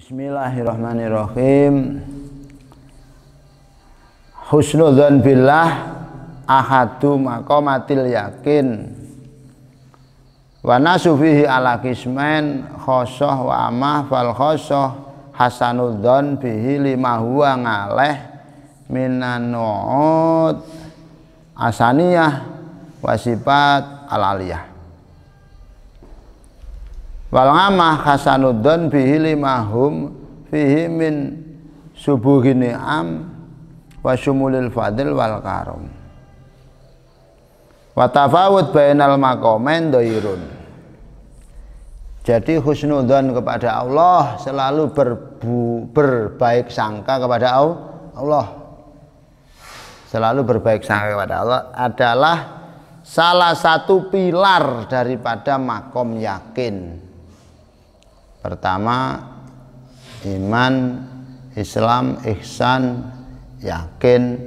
Bismillahirrahmanirrahim. Husnudzon billah ahadu maqamatil yakin. Wa nasu fihi ala qismain khosoh wa amah fal khosoh hasanudzon bihi lima huwa ngaleh minan nu'ud asaniyah wa sifat alaliyah. Wal ngamah hasanudzon bihi lima hum fihi min subuhi ni'am wa syumulil fadil wal karom. Wa tafawud bainal maqamain dhairun. Jadi husnudzon kepada Allah, selalu berbaik sangka kepada Allah. Selalu berbaik sangka kepada Allah adalah salah satu pilar daripada makom yakin. Pertama, iman, Islam, ihsan, yakin.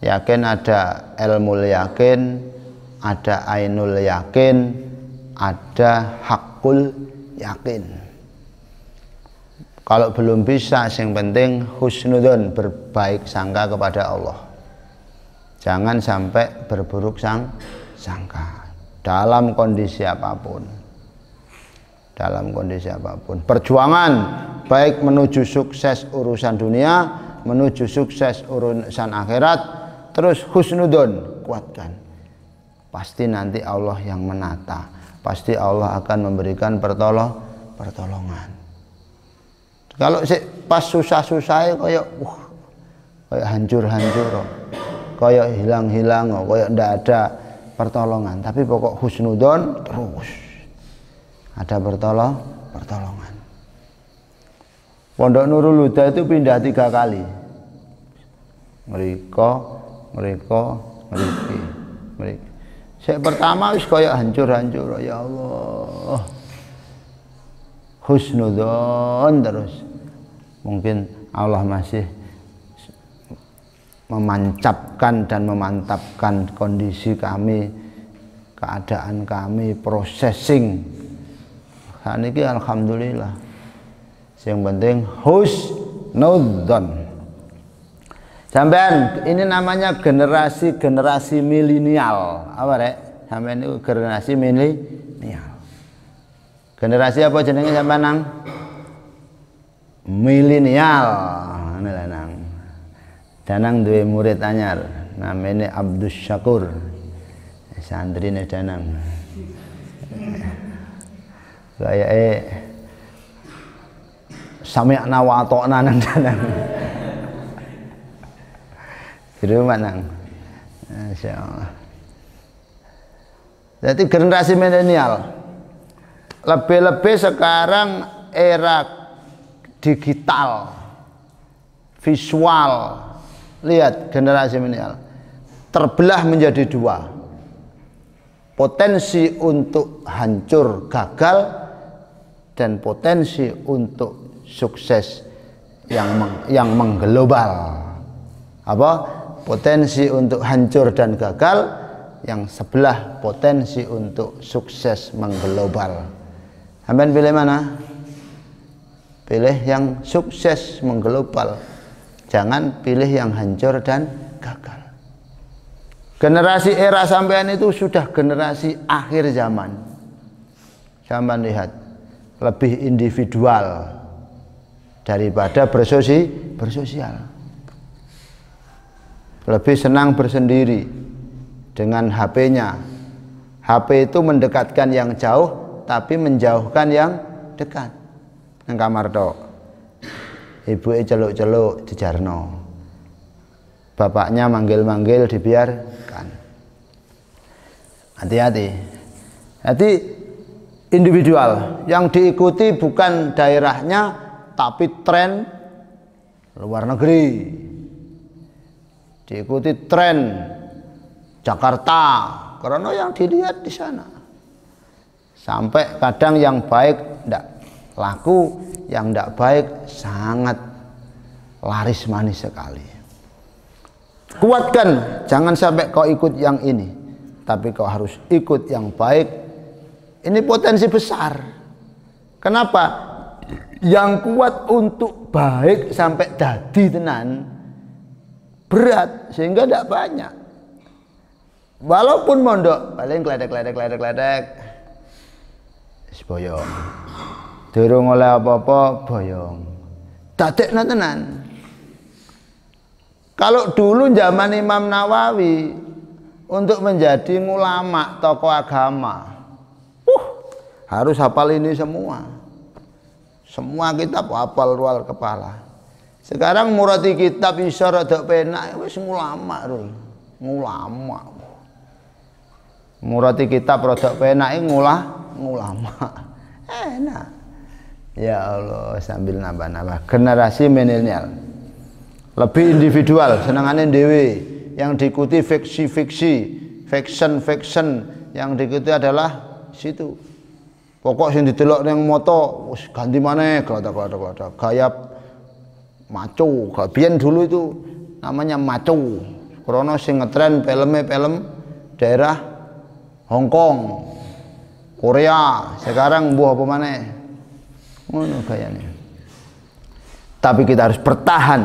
Yakin ada ilmu yakin, ada ainul yakin, ada hakul yakin. Kalau belum bisa, yang penting husnudzon, berbaik sangka kepada Allah. Jangan sampai berburuk sangka dalam kondisi apapun. Dalam kondisi apapun. Perjuangan baik menuju sukses urusan dunia, menuju sukses urusan akhirat, terus husnudzon, kuatkan. Pasti nanti Allah yang menata. Pasti Allah akan memberikan pertolongan. Kalau pas susah-susah kayak hancur-hancur, kayak hilang-hilang, kayak ndak ada pertolongan. Tapi pokok husnudzon terus ada pertolongan. Pondok Nurul Huda itu pindah 3 kali. Mereka. Saya pertama wis kayak hancur-hancur, ya Allah. Husnudzon terus. Mungkin Allah masih memancapkan dan memantapkan kondisi kami, keadaan kami, processing. Saat ini alhamdulillah. Yang penting husnudzon. Sampean, ini namanya generasi milenial. Apa rek? Sampean itu generasi milenial. Generasi apa jenenge sampean nang? Milenial. Ngene lah nang. Danang duwe murid anyar, namanya Abdus Syakur. Santrine Danang. Kayake sami'na wa ata'na nang Danang. Di rumah nang. Masya Allah. Jadi generasi milenial. Lebih-lebih sekarang era digital, visual. Lihat generasi milenial terbelah menjadi 2. Potensi untuk hancur, gagal, dan potensi untuk sukses yang mengglobal. Apa? Potensi untuk hancur dan gagal, yang sebelah potensi untuk sukses mengglobal. Sampeyan pilih mana? Pilih yang sukses mengglobal. Jangan pilih yang hancur dan gagal. Generasi era sampean itu sudah generasi akhir zaman. Sampean lihat, lebih individual daripada bersosial. Lebih senang bersendiri dengan HP-nya. HP itu mendekatkan yang jauh, tapi menjauhkan yang dekat. Nang kamar tok. Ibuke celuk-celuk dijarno. Bapaknya manggil-manggil dibiarkan. Hati-hati. Jadi individual yang diikuti bukan daerahnya, tapi tren luar negeri. Diikuti tren Jakarta karena yang dilihat di sana. Sampai kadang yang baik tidak laku, yang tidak baik sangat laris manis sekali. Kuatkan, jangan sampai kau ikut yang ini, tapi kau harus ikut yang baik. Ini potensi besar. Kenapa? yang kuat untuk baik sampai dadi tenan berat, sehingga tidak banyak. Walaupun mondok paling kledek boyong, durung oleh apa-apa boyong, dadekna tenan. Kalau dulu zaman Imam Nawawi untuk menjadi ulama, tokoh agama, harus hafal ini semua kitab hafal luar kepala. Sekarang murati kitab iso rada penak wis ulama lho, ulama. Murati kitab rada penak ulama. Enak. Ya Allah, sambil nambah-nambah. Generasi milenial lebih individual, senengane dhewe, yang diikuti fiksi-fiksi, fiction yang diikuti adalah situ. Pokok sing didelok ning moto wis ganti maneh glata-glata gaya maco. Biyen dulu itu namanya maco. Krono sing ngetren film daerah Hong Kong, Korea. Sekarang mbuh apa maneh. Ngono gayane. Tapi kita harus bertahan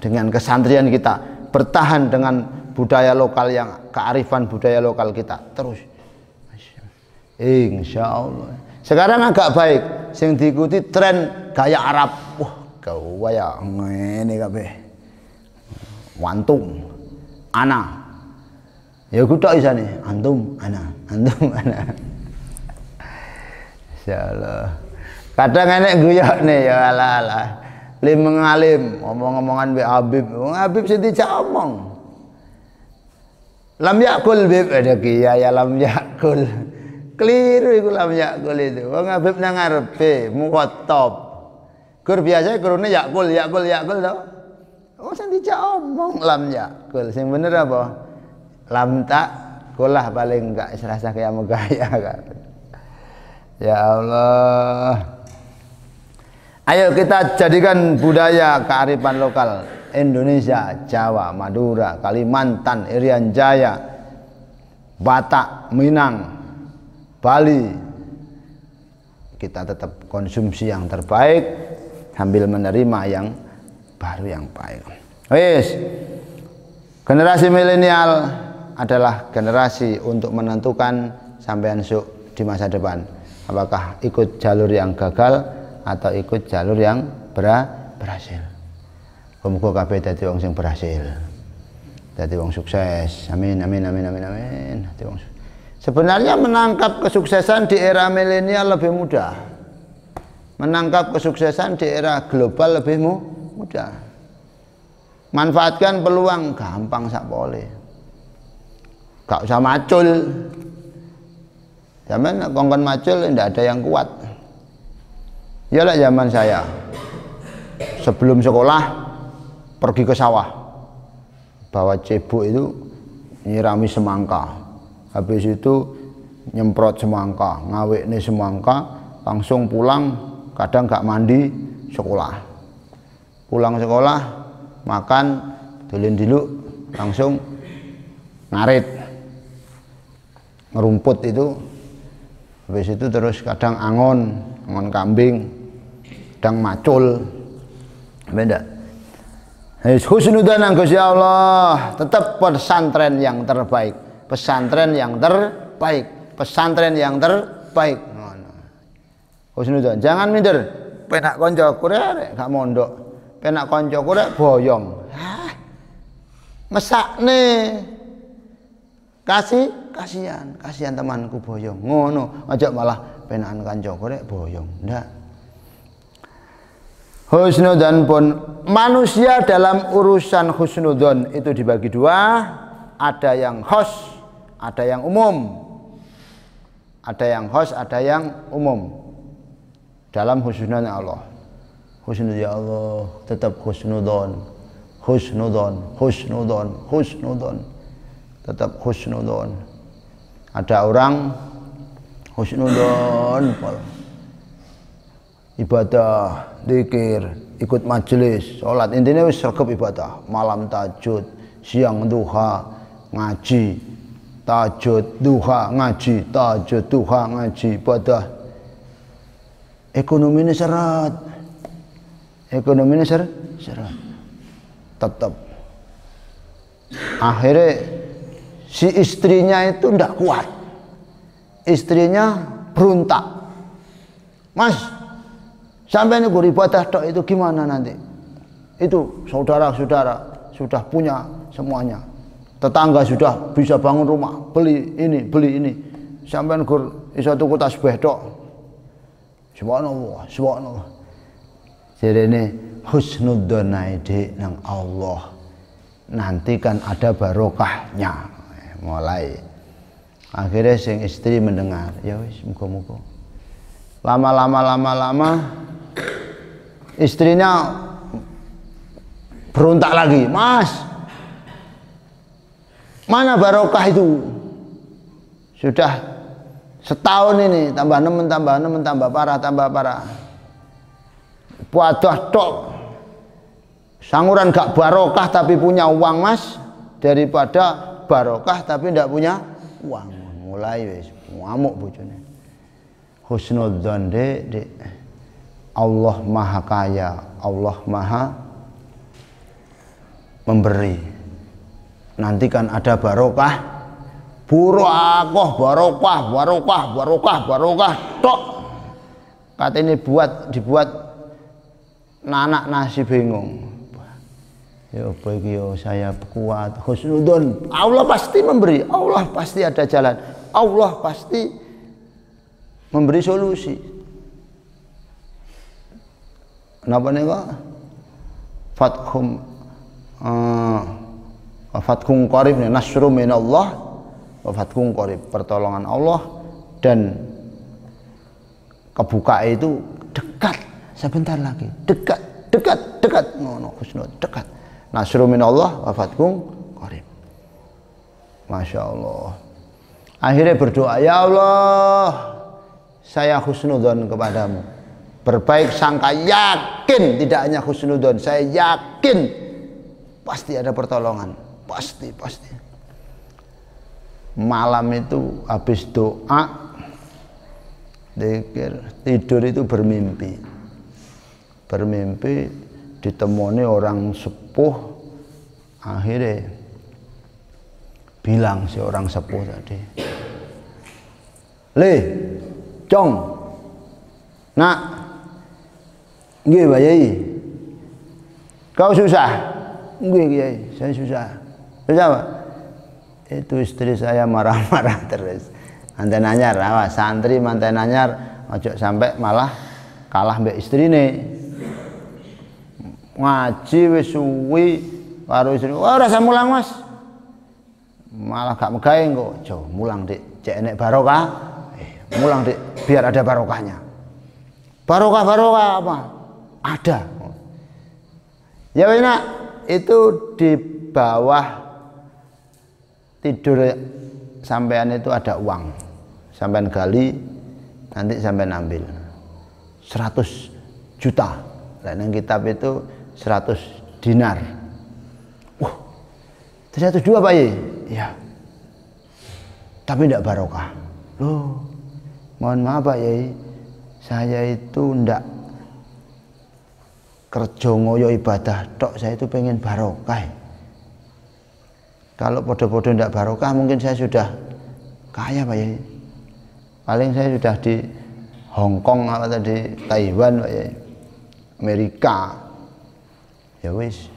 dengan kesantrian kita, bertahan dengan budaya lokal yang kearifan budaya lokal kita terus. Insya Allah. Sekarang agak baik, sing diikuti tren gaya Arab. Wah, gaya ngene kabeh. Wantung, ana. Ya kudu isane, antum, ana. Insyaallah. Kadang enek guyone ya ala-ala. Lim mengalim, omong-omongan be Habib. Habib sing dijak omong. Lam yakul bib ada kiai lam yakul. Keliru iku lam yakul itu. Wong Habib nang ngarepe mukhatab. Gur biasa gurune yakul to. Oh sing dijak omong lam yakul. Sing bener apa? Lam tak kulah paling enggak serasa kayak megaya kan. Ya Allah. Ayo kita jadikan budaya kearifan lokal Indonesia, Jawa, Madura, Kalimantan, Irian Jaya, Batak, Minang, Bali. Kita tetap konsumsi yang terbaik sambil menerima yang baru yang baik. Wis. Generasi milenial adalah generasi untuk menentukan sampean di masa depan. Apakah ikut jalur yang gagal atau ikut jalur yang berhasil. Muga-muga kabeh dadi wong sing berhasil. Dadi wong sukses. Amin. Dadi wong. Sebenarnya menangkap kesuksesan di era milenial lebih mudah. Menangkap kesuksesan di era global lebih mudah. Manfaatkan peluang gampang sakpole. Gak usah macul. Zaman kongkon macul tidak ada yang kuat. Yalah zaman saya sebelum sekolah pergi ke sawah, bawa cebok itu nyirami semangka, habis itu nyemprot semangka, ngawekne semangka, langsung pulang, kadang gak mandi sekolah, pulang sekolah makan dolen dulu langsung ngarit ngerumput itu, habis itu terus kadang angon kambing, kadang macul, beda. Husnudzan Gusti Allah, tetap pesantren yang terbaik, pesantren yang terbaik, pesantren yang terbaik. Husnudzan, jangan minder. Penak konco kurek gak mondok, penak konco kurek boyong. Mesakne, kasihan temanku boyong. Ngono, aja malah penakan kanca korek boyong. Ndak. Husnudzon pun manusia dalam urusan husnudzon itu dibagi dua, ada yang khos, ada yang umum. Ada yang khos, ada yang umum. Dalam husnudzon Allah. Husnudzon ya Allah, tetap husnudzon. Tetap husnudzon. Ada orang husnudzon ibadah, zikir, ikut majelis, sholat, intinya wis sregep ibadah, malam tahajud, siang duha, ngaji, tahajud, duha, ngaji, tahajud, duha, ngaji, ibadah. ekonomi ini seret. Ekonomi ini seret. Tetap. Akhirnya si istrinya itu ndak kuat. Istrinya berontak. Mas, sampai ini beribadah tok itu gimana nanti? Itu saudara-saudara sudah punya semuanya. Tetangga sudah bisa bangun rumah, beli ini. Sampai gur iso tuku tasbih tok. Subhanallah, subhanallah. Jarene husnudzon ae nang Allah. Nanti kan ada barokahnya. Mulai. Akhirnya sing istri mendengar, ya wis muga-muga. Lama istrinya berontak lagi, Mas, mana barokah itu? Sudah setahun ini tambah nemen, tambah parah. Wadah tok, sanguran gak barokah tapi punya uang, Mas, daripada barokah tapi ndak punya uang. Mulai wis ngamuk bojone. Husnudzon dek, Allah Maha Kaya, Allah Maha memberi. Nanti kan ada barokah, barokah tok. Kata ini dibuat anak nasi bingung. Ya apa iki yo, saya kuat, husnudzon. Allah pasti memberi, Allah pasti ada jalan, Allah pasti memberi solusi. Napa niku? Fathum qarib, nasrum minallah wa fathum qarib, pertolongan Allah dan kebuka itu dekat, sebentar lagi, dekat ngono husnul, dekat. Nasrum minallah wa fathum qarib. Masya Allah. Akhirnya berdoa, ya Allah, saya husnudzon kepadamu, berbaik sangka, yakin, tidak hanya husnudzon, saya yakin pasti ada pertolongan, pasti. Malam itu habis doa, tidur itu bermimpi ditemani orang sepuh. Akhirnya bilang si orang sepuh tadi, Le, Cong, nak, nggih Pak Yai, kau susah? Nggih Kiai, saya susah. Susah Pak? Itu istri saya marah-marah terus. Manten anyar, awas santri manten anyar, ojo sampai malah kalah mbek istrine. Ngaji wis suwi karo istri, ora usah mulang Mas. Malah gak megawe kok. Jo, mulang Dik, cek enek barokah. Mulang Dik, biar ada barokahnya. Barokah apa? Ada. Ya enak, itu di bawah tidur sampean itu ada uang. Sampean gali, nanti sampean ambil 100 juta. Nah, yang kitab itu 100 dinar. Wah, 102 Pak Ye? Ya. Tapi tidak barokah. Loh, mohon maaf Pak Yai, saya itu ndak kerja ngoyo ibadah tok, saya itu pengen barokah. Kalau podo-podo ndak barokah mungkin saya sudah kaya Pak Yai. Paling saya sudah di Hong Kong atau di Taiwan Pak Yai, Amerika. Ya wis,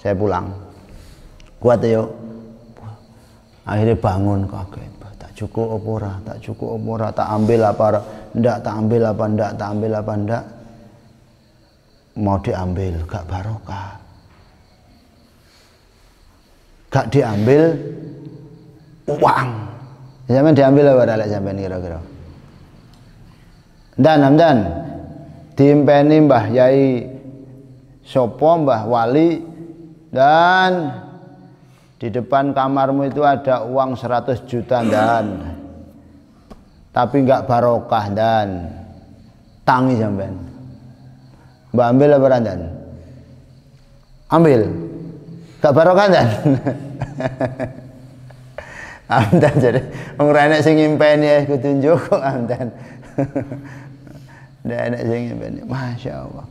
saya pulang. Kuat ya. Akhirnya bangun kaget. Tak cukup apa ora, tak ambil apa ndak. Mau diambil gak barokah. Gak diambil uang. Sampeyan diambil apa lek sampeyan kira-kira? Dan diimpeni Mbah Yai sapa, Mbah Wali, dan di depan kamarmu itu ada uang 100 juta dan tapi enggak barokah dan tangi sampean. Mbak ambil apa dan? Ambil. Enggak barokah dan. Amdan jadi wong renek sing ngimpeni kudu njoko amdan. Ndak enak sing ngene. Masya Allah.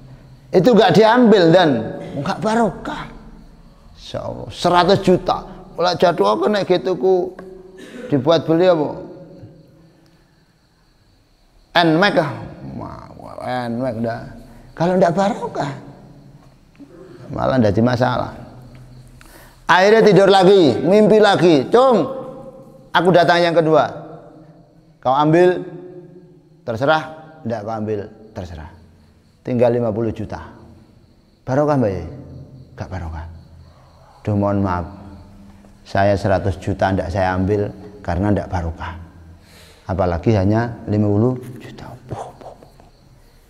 Itu enggak diambil dan enggak barokah. Insyaallah 100 juta. Ora jatuh apa nek gituku dibuat beli apa? Nmax ah. Nmax dah. Kalau enggak barokah malah jadi masalah. Akhirnya tidur lagi, mimpi lagi. Cung, aku datang yang kedua. Kau ambil, terserah. Enggak kau ambil, terserah. Tinggal 50 juta. Barokah Mbak Yai? Enggak barokah. Duh mohon maaf. Saya 100 juta enggak saya ambil karena enggak barokah. Apalagi hanya 50 juta.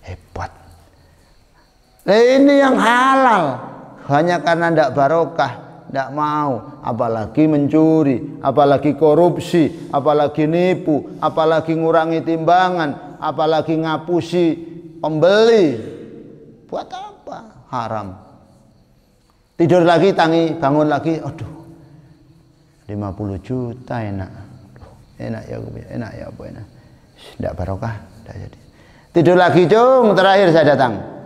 Hebat. Nah, ini yang halal. Hanya karena enggak barokah. Tidak mau, apalagi mencuri, apalagi korupsi, apalagi nipu, apalagi ngurangi timbangan, apalagi ngapusi pembeli. Buat apa? Haram. Tidur lagi, tangi, bangun lagi, aduh 50 juta enak. Enak ya, enak ya apa enak. Tidak barokah, tidak jadi. Tidur lagi, cung, terakhir saya datang.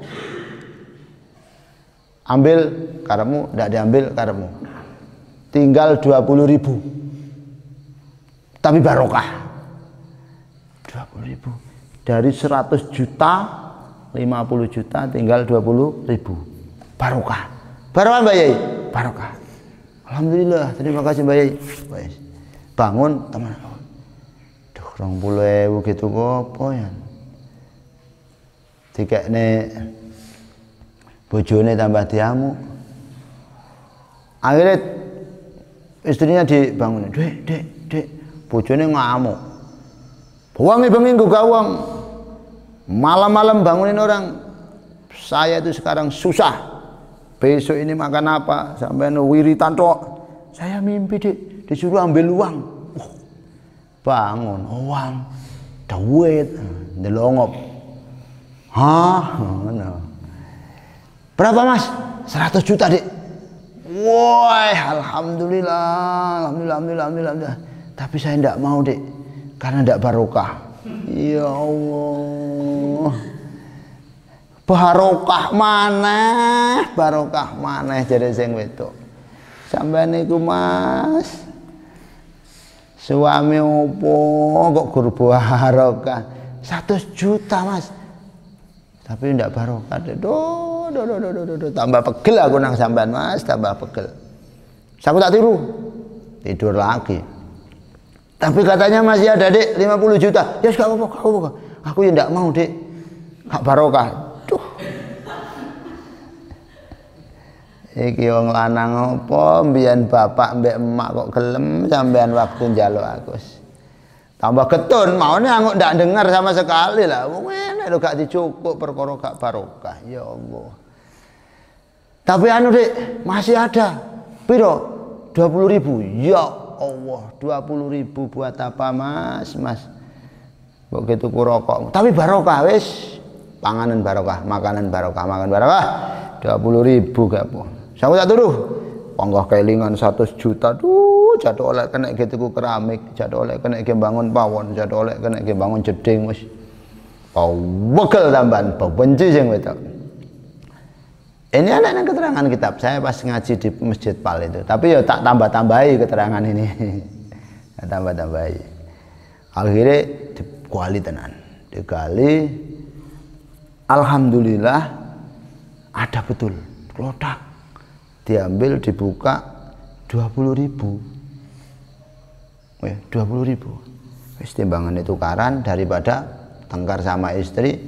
Ambil karemu, tidak diambil karemu. Tinggal 20.000. Tapi barokah. 20.000. Dari 100 juta, 50 juta tinggal 20.000. Barokah. Barokah Mbak Yai? Barokah. Alhamdulillah, terima kasih Mbak Yai. Bangun teman. Duh, 20.000 gitu kok apa ya? Dikekne bojone tambah diamu. Akhirnya istrinya dibangunin, dek, bojone ngamuk. Bengi nggo gawang. Malam-malam bangunin orang. Saya itu sekarang susah. Besok ini makan apa? Sampai wiritan tok. Saya mimpi disuruh ambil uang. Bangun, uang, duit, ndelongop. Hah? No. Berapa Mas? 100 juta Dik. Woi, alhamdulillah. Tapi saya tidak mau Dik, karena tidak barokah. Ya Allah. Barokah mana jadi sing wedok. Sampeyan niku Mas. Suami opo kok guru barokah? 100 juta Mas. Tapi tidak barokah. Tambah pegel aku nang sampean Mas, tambah pegel. Aku tak tiru. Tidur lagi. Tapi katanya masih ada Dek 50 juta. Ya gak apa-apa. Aku ya ndak mau Dek. Gak barokah. Duh. Iki wong lanang apa mbiyen bapak mbek emak kok gelem sampean waktu njaluk aku. Tambah getun, maune aku ndak dengar sama sekali lah. Wong enek lho gak dicukup perkara gak barokah. Ya Allah. Tapi anu Dik, masih ada. Piro? 20.000. Ya Allah, 20.000 buat apa Mas? Kok gitu ku rokok. Tapi barokah wis. Panganan barokah, makanan barokah, makan barokah. 20.000 gak apa. Saya tak turuh. Panggah kelingan 100 juta. Duh, jatuh oleh kena gitu ku keramik, jatuh oleh kena bangun pawon, jatuh oleh kena bangun jeding wis. Wegel tambahan, benci sing wedok. Ini anak keterangan kitab saya pas ngaji di Masjid Pal itu. Tapi ya tak tambah-tambahi keterangan ini. Tambah-tambahi. Akhirnya digali tenan. Digali. Alhamdulillah ada betul. Klotak. Diambil dibuka 20.000. 20.000. Wis timbangan tukaran daripada tengkar sama istri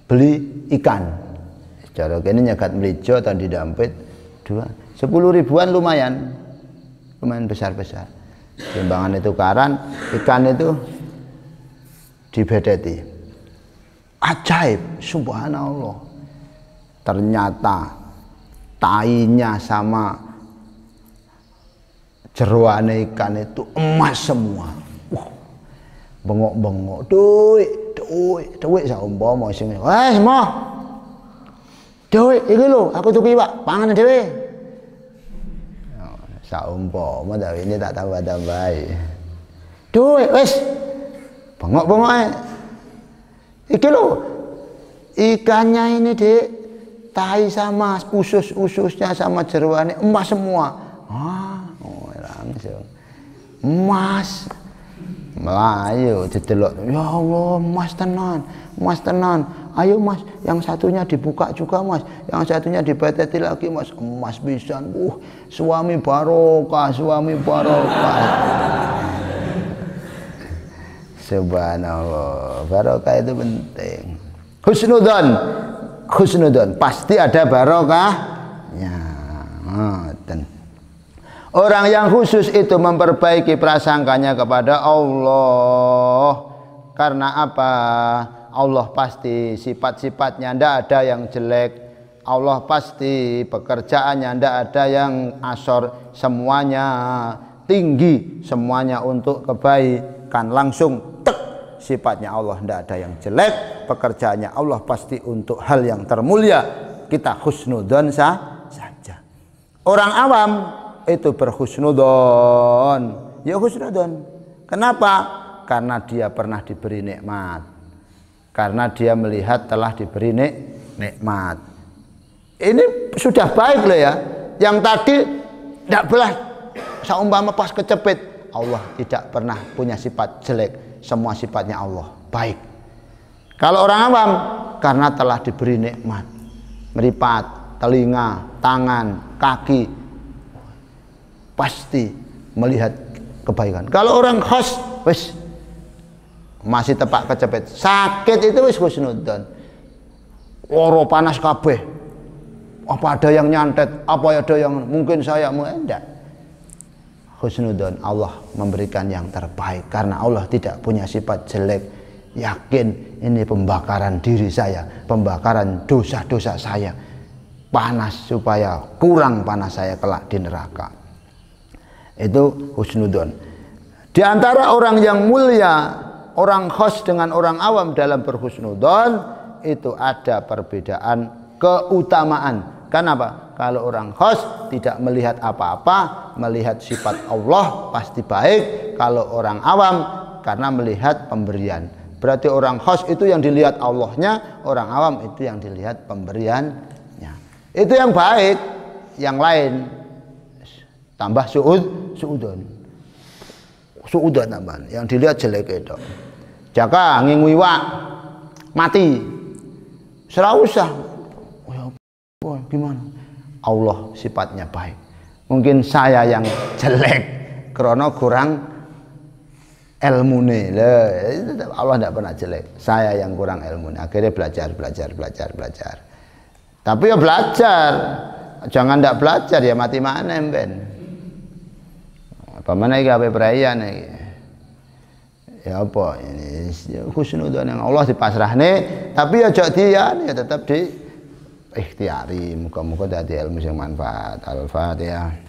beli ikan. Cara kene nyegat melijo tadi dampit 10 ribuan lumayan besar-besar. Timbangan itu tukaran, ikan itu dibedeti. Ajaib, subhanallah. Ternyata tainya sama jeroane ikan itu emas semua. Bengok-bengok, duit saumpama sing. Wes, moh. Duit iki lho, aku tuku iwak, pangan dhewe. Saumpama tapi ini tak tambah-tambahi. Duit wis. Bengok-bengok ae. Iki lho, Ikannya ini Dek, tahi sama usus-ususnya sama jeroannya emas semua. Langsung emas. Melayu didelok, ya Allah, emas tenan, emas tenan. Ayo Mas, yang satunya dibuka juga Mas, yang satunya dibeteti lagi Mas, emas pisan. Suami barokah, suami barokah. Subhanallah, barokah itu penting. Husnudzon, husnudzon pasti ada barokahnya. Orang yang khusus itu memperbaiki prasangkanya kepada Allah. Karena apa? Allah pasti sifat-sifatnya tidak ada yang jelek. Allah pasti pekerjaannya tidak ada yang asor, semuanya tinggi, semuanya untuk kebaikan. Langsung tek, sifatnya Allah tidak ada yang jelek, pekerjaannya Allah pasti untuk hal yang termulia. Kita husnudzon saja. Orang awam itu berhusnudzon, ya husnudzon. Kenapa? Karena dia pernah diberi nikmat, karena dia melihat telah diberi nikmat. Ini sudah baik loh ya. Yang tadi tidak belas, seumpama pas kecepit. Allah tidak pernah punya sifat jelek, semua sifatnya Allah baik. Kalau orang awam karena telah diberi nikmat, meripat, telinga, tangan, kaki, pasti melihat kebaikan. Kalau orang khos, wis masih tepak kecepit, sakit itu wis husnudzon. Loro panas kabeh. Apa ada yang nyantet? Apa ada yang mungkin saya enggak? Husnudzon, Allah memberikan yang terbaik karena Allah tidak punya sifat jelek. Yakin ini pembakaran diri saya, pembakaran dosa-dosa saya. Panas supaya kurang panas saya kelak di neraka. Itu husnudzon. Di antara orang yang mulia, orang khos dengan orang awam dalam berhusnudzon itu ada perbedaan keutamaan. Kenapa? Kalau orang khos tidak melihat apa-apa, melihat sifat Allah pasti baik. Kalau orang awam karena melihat pemberian. Berarti orang khos itu yang dilihat Allahnya, orang awam itu yang dilihat pemberiannya. Itu yang baik. Yang lain tambah suudzon tambahan, yang dilihat jelek itu. Jaka ngingui wak mati, serah usah. Gimana? Allah sifatnya baik. Mungkin saya yang jelek karena kurang ilmune. Allah tidak pernah jelek. Saya yang kurang ilmune. Akhirnya belajar. Tapi ya belajar. Jangan tidak belajar ya mati mana ben. Apa mana iki ape perayaan iki? Ya apa ini husnudzon yang Allah dipasrahne, tapi aja dia ya tetap di ikhtiari. Muga-muga dadi ilmu sing manfaat. Al-Fatihah.